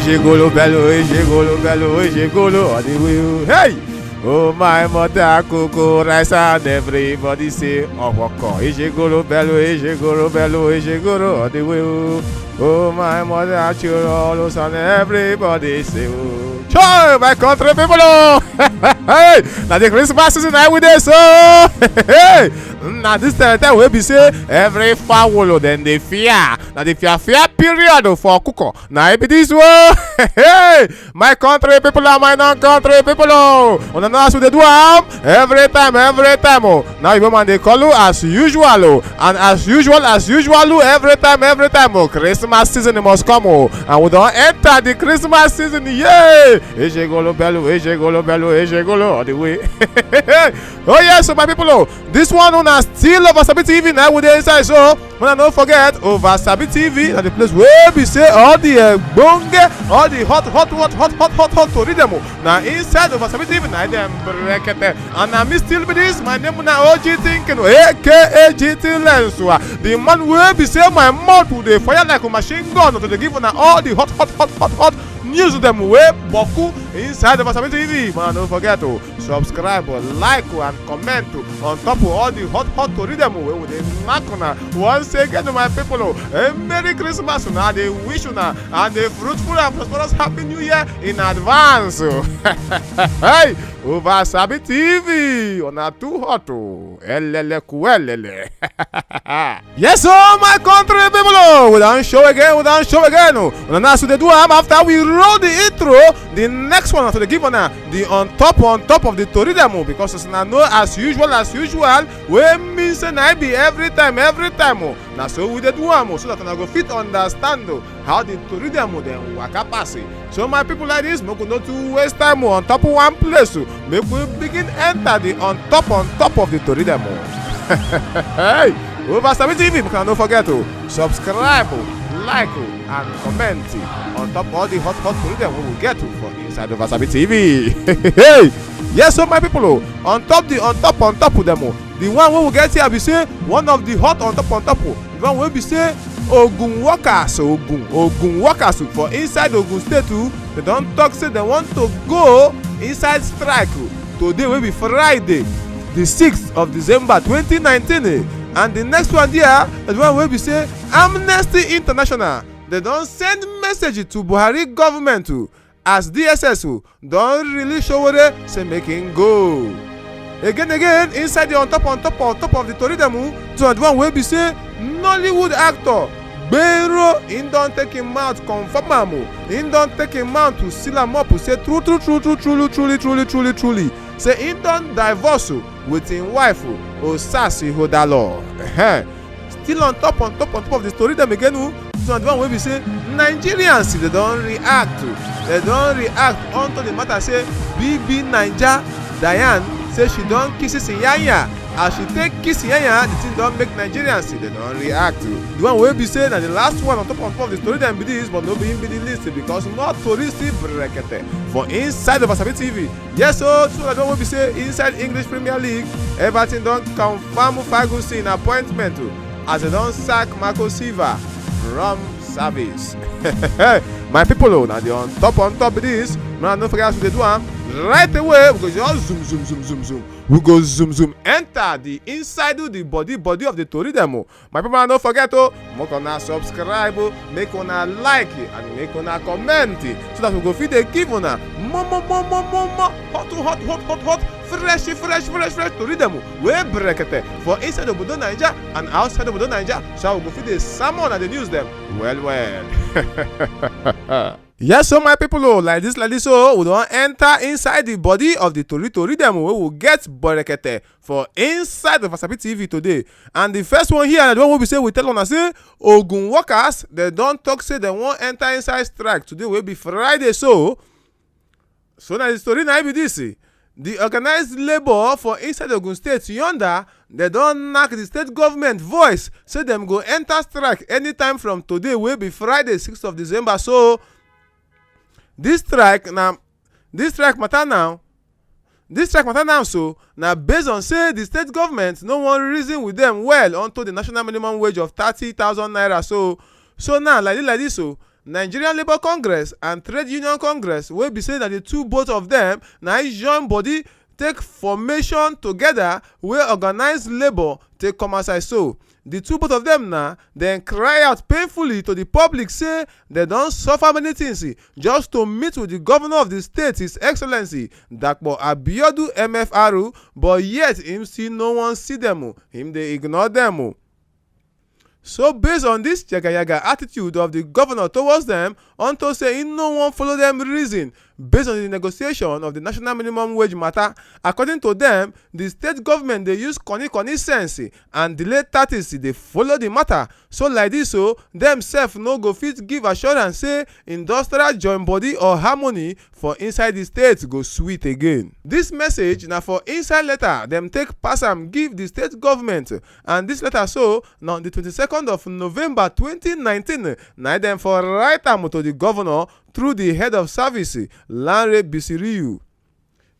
ejegolo bello, ejegolo bello, ejegolo on the way. Hey! Oh my mother, cocoa, rice and everybody say, oh wako, ejegolo bello, ejegolo bello, ejegolo on the way. Oh my mother, children, and everybody say, oh. Choy, my country people, hey! Now the Christmas season I with this, so hey! Now this time we be say every fowl then they fear. Now the fear period for cook. Now it be this way. Hey, my country people and my non-country people. On the nose they do every time. Oh. Now you man they call you as usual. And as usual every time. Oh. Christmas season must come. Oh. And we don't enter the Christmas season. Yay! Ejegolo bello, ejegolo all the way. Oh yes, so my people. Oh. This one on still over Sabi TV now with the inside, so when I don't forget over Sabi TV and the place where we say all the bonge, all the hot to read them now inside over Sabi TV now them bracket and I still be this my name now OG thinking aka GT Lens the man where we say my mouth with the fire like a machine gun to the give on all the hot news them way boku inside of Sabi TV. Man, don't forget to subscribe, like, and comment on top of all the hot to read them away with the knock on. Once again, my people, a Merry Christmas now. They wish you now and a fruitful and prosperous Happy New Year in advance. Hey, over Sabi TV on a too hot. Yes, oh my country people, we don't show again. We don't know to do after we roll the intro. The next one after the give on the on top of the Toridamo because it's not no as usual. We means and I be every time. Now so we do so that I go fit understand how the Toridamo then waka pass. So my people like this, we go not to waste time on top of one place. Make we begin enter the on top of the Toridamo. Hey, over Sabi TV, you can not forget to subscribe, like, and comment on top of all the hot Toridamo we will get to for inside of Sabi TV. Hey, yes, so my people, on top of them, the one we will get here be say one of the hot on top. The one will be say Ogun workers for inside Ogun State too. They don't talk say they want to go inside strike. Today will be Friday, the 6th of December 2019. And the next one there, the one will be say Amnesty International. They don't send message to Buhari government too, as DSS don't really show where they say making go. Again, inside the on top of the Toridamo, so the one will be say Nollywood actor Bero in don't take him out confirm in don't take him out to seal him up to say truly say in don't divorce with him wife Osasi Hodalo. Still on top of the story them again. So the one will be say Nigerians they don't react onto the matter say BB Naija Diane say she don't kisses Yanya. As she take kiss Yanya, the thing don't make Nigerians they don't react. The one will be saying that the last one on top of the story then be this, but no be in the list because not touristy bracket for inside of Sabi TV. Yes, so that one will be saying inside English Premier League, Everton don't confirm Ferguson appointment as they don't sack Marco Silva from service. My people, now they on top of this. Man, don't forget what they do right away because you just zoom. We go zoom enter the inside of the body of the Toridamo. My people, don't forget to make una subscribe, make una like and make una comment so that we go feed the give una more hot fresh Toridamo. We break it for inside of Obodo Naija and outside of Obodo Naija. So we go feed the salmon and the news them well. Yes, so my people, like this, so we don't enter inside the body of the Toridamo. We will get Borekete for inside of Sabi TV today. And the first one here, the one will be say we tell on us say Ogun workers they don't talk say they won't enter inside strike. Today will be Friday, so now the story now be this. The organized labor for inside Ogun State yonder, they don't knock the state government voice, say them go enter strike anytime from today will be Friday 6th of December. So this strike matter now so now based on say the state government no one reason with them well unto the national minimum wage of 30,000 naira. So now like this so Nigerian Labour Congress and Trade Union Congress wey be say na the two both of them na join body take formation together wey organize labour take come outside. So the two both of them na dem cry out painfully to the public say dem don suffer many things just to meet with the governor of the state, His Excellency Dapo Abiodun MFR, but yet him still no wan see dem. Him dey ignore dem. So based on this yaga attitude of the governor towards them, unto say he no wan follow them reason based on the negotiation of the national minimum wage matter, according to them, the state government dey use koni sense and delay tactics dey follow the matter. So like this, so them sef no go fit give assurance say industrial join body or harmony for inside the state go sweet again. This message na for inside letter dem take pass am give the state government, and this letter so na on the 22nd of November 2019 na dem for write am to the governor through the head of service, Lanre Bisiriyu.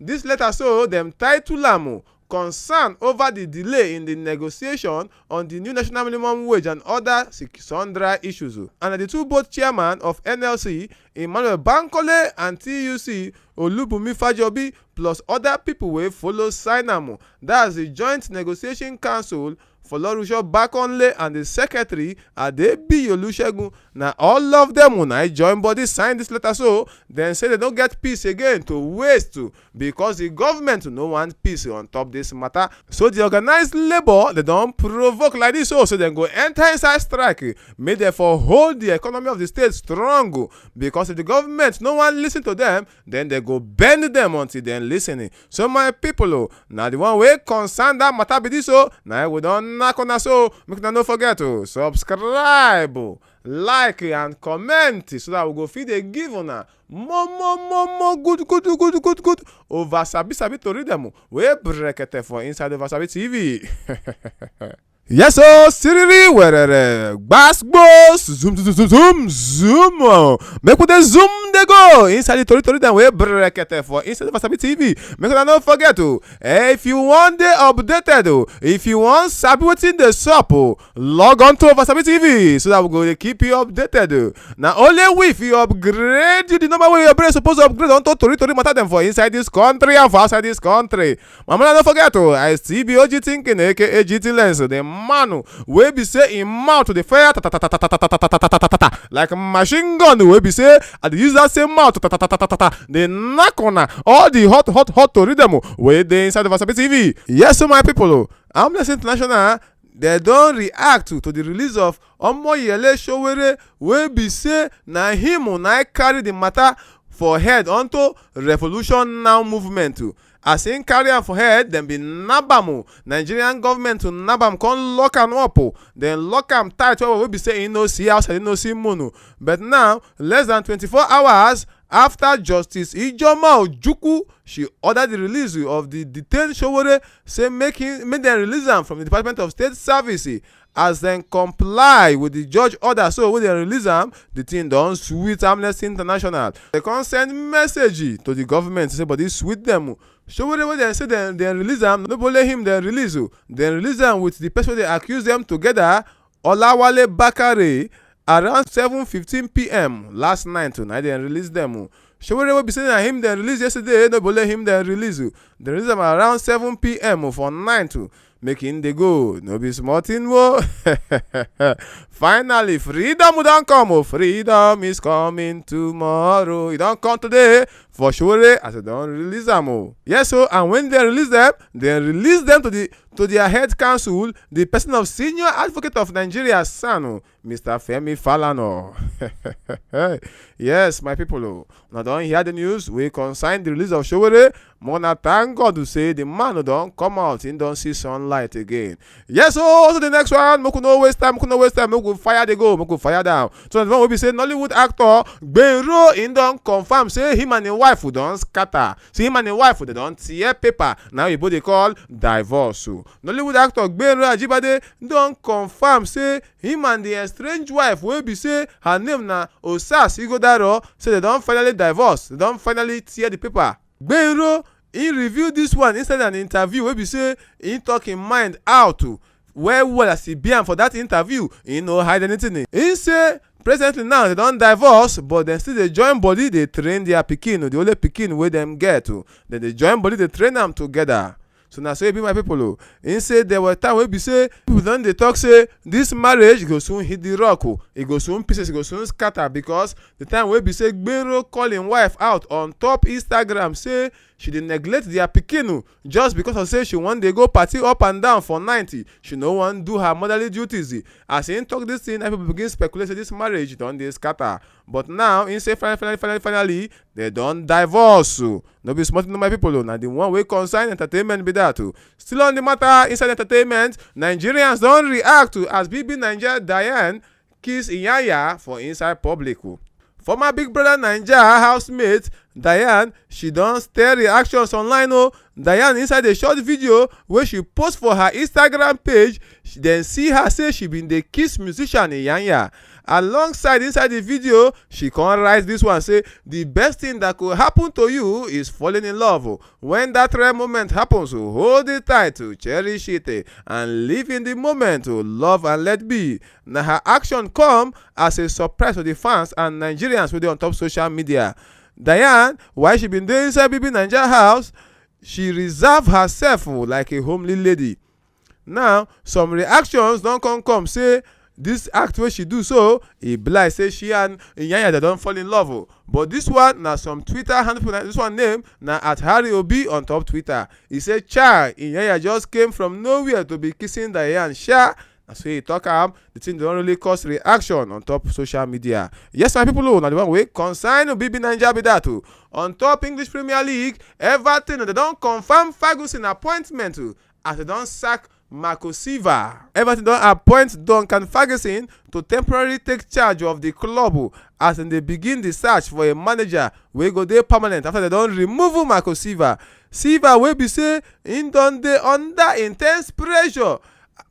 This letter so dem title am concern over the delay in the negotiation on the new national minimum wage and other sundry issues. And the two both chairman of NLC, Emmanuel Bankole, and TUC, Olubunmi Fajobi, plus other people wey follow sign am. That's the Joint Negotiation Council, Folorunsho Bakonle, and the secretary Adebiyi Olusegun. Na all of them una join body sign this letter, so dem say they don't get peace again to waste because the government no want peace on top this matter. So the organized labor they don't provoke like this, so dem go enter inside strike, make dem for hold the economy of the state strong, because if the government no one listen to them, then they go bend them until dem listening. So my people, now the one way concern that matter be this, so now we don't knock on us, so make una no forget to subscribe, like and comment, so that we go fit dey give una more good over sabi tori dem wey brekete for inside over sabi TV. Yes, so Siriri werere gbasgbos zoom make we dey zoom dey go inside the tori dem wey brekete for inside over sabi TV. Make una no forget if you wan dey updated if you wan sabi wetin dey sup log on to over sabi TV, so that we go dey keep you updated. Na only we fit upgrade you the number wey your brain suppose upgrade onto tori matter dem for inside this country and for outside this country. Mama no forget I still be OG thinking aka GT Lens, the man wey be say im mouth to the fire like machine gun, wey be say I dey use that same mouth dey knock on all the hot tori dem wey dey inside of Wasabi TV. Yes, so my people, Amnesty International they don react to the release of Omoyele Sowore, wey be say na him na carry the matter for head onto Revolution Now movement. As him carry am for head, dem be nab am. Nigerian government to nab am, come lock am up. Then lock am tight wey be say he no see outside, he no see moon. But now, less than 24 hours after Justice Ijoma Ojukwu, she ordered the release of the detained Sowore, say make them release am from the Department of State Service. As dem comply with the judge order, so when they release am, the thing don sweet Amnesty International. They come send message to the government say, but this sweet them. Sowore wey dem say dem release am, no let him dem release. Dem release am with the person they accuse them together, Olawale Bakare, around 7:15 p.m. last night. Tonight dem release them. Sowore wey be say na him dem release yesterday, no let him dem release. Dem release am around 7 p.m. for night. Making the go, no be small thing. Finally, freedom don come. Freedom is coming tomorrow. It don't come today for sure, as they don't release them. Yes, so and when they release them to their head counsel, the person of Senior Advocate of Nigeria, son, Mr. Femi Falana. Yes, my people, now don't hear the news. We consign the release of Sowore. Mona thank God to say the man don't come out and don't see sunlight again. Yes, so the next one, we no waste time, we go fire the go, we go fire down. So the one will be say Nollywood actor Gbenro in don't confirm say him and his wife don't scatter. See him and his wife they don't tear paper. Now you they call divorce. Nollywood actor Gbenro Ajibade don't confirm say him and the estranged wife will be say her name na Osas Igodaro, say they don't finally divorce. They don't finally tear the paper. Gbenro he reviewed this one inside an interview wey be say he talk him mind out well as he be am for that interview. He no hide anything. He say presently now they don divorce, but dem still dey join body dey train their pikin, the only pikin wey dem get. Dem dey join body dey train am together. So na so e be, my people. Him say there were time wey be say people don dey talk say this marriage go soon hit the rock. E go soon pieces, e go soon scatter, because the time wey be say Gbero call him wife out on top Instagram say she dey neglect their pikin just because of say she wan dey go party up and down for 90. She no wan do her motherly duties. As him talk this thing, people begin speculate say this marriage don dey scatter. But now him say finally they don divorce. No be small thing, my people. Na the one wey concern entertainment be that. Still on the matter inside entertainment, Nigerians don react to as BB Naija Diane kiss Inyanya for inside public. Former Big Brother Naija housemate Diane, she don stir reactions online. Diane inside a short video wey she post for her Instagram page, dem see her say she bin dey kiss musician Inyanya. Alongside inside the video, she come write this one say the best thing that could happen to you is falling in love. When that rare moment happens, hold it tight, cherish it, and live in the moment, love and let be. Now her action come as a surprise to the fans and Nigerians wey dey on top social media. Diane, while she been there inside BB Naija house, she reserve herself like a homely lady. Now some reactions don come say this act wey she do so e be like say she and Inyanya they don fall in love. But this one na some Twitter handle, this one name na @HarryObi on top Twitter. He say chai, Inyanya just came from nowhere to be kissing Diane sha. So he talk the thing don't really cause reaction on top social media. Yes, my people, now the one way concern BB Naija be that too. On top English Premier League, Everton they don't confirm Ferguson appointment as they don't sack Marco Silva. Everton don appoint Duncan Ferguson to temporarily take charge of the club as they begin the search for a manager wey go dey permanent after they don remove Marco Silva. Silva wey be say him don dey under intense pressure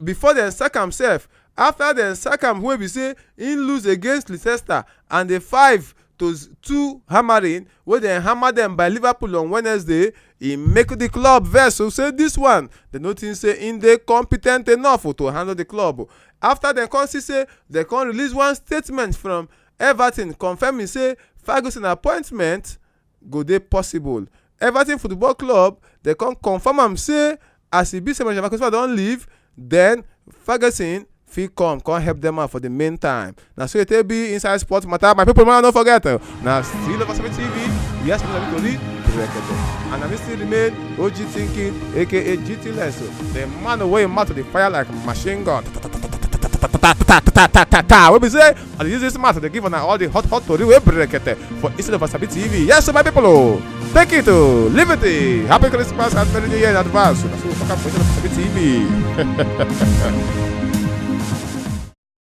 before dem sack himself. After dem sack am wey be say him lose against Leicester and the 5-2 hammering wey dem hammer dem by Liverpool on Wednesday, e make the club vex. So say this one dem no think say him dey competent enough to handle the club. After dem come see say dem come release one statement from Everton confirming say Ferguson appointment go dey possible. Everton Football Club dem come confirm am say as e be say Marco Silva don leave, then Ferguson fit come help them out for the meantime. Now so it be inside sports matter. My people, don't forget. Now still over TV. Yes, we need to read. And I still remain OG Thinking, aka GT-less. The man away matter the fire like machine gun. What we say? And use this matter to give on all the hot story we break it for instead of Wasabi TV. Yes, my people. Thank you to Liberty. Happy Christmas and Merry New Year in advance. So that's what we talk about Wasabi TV.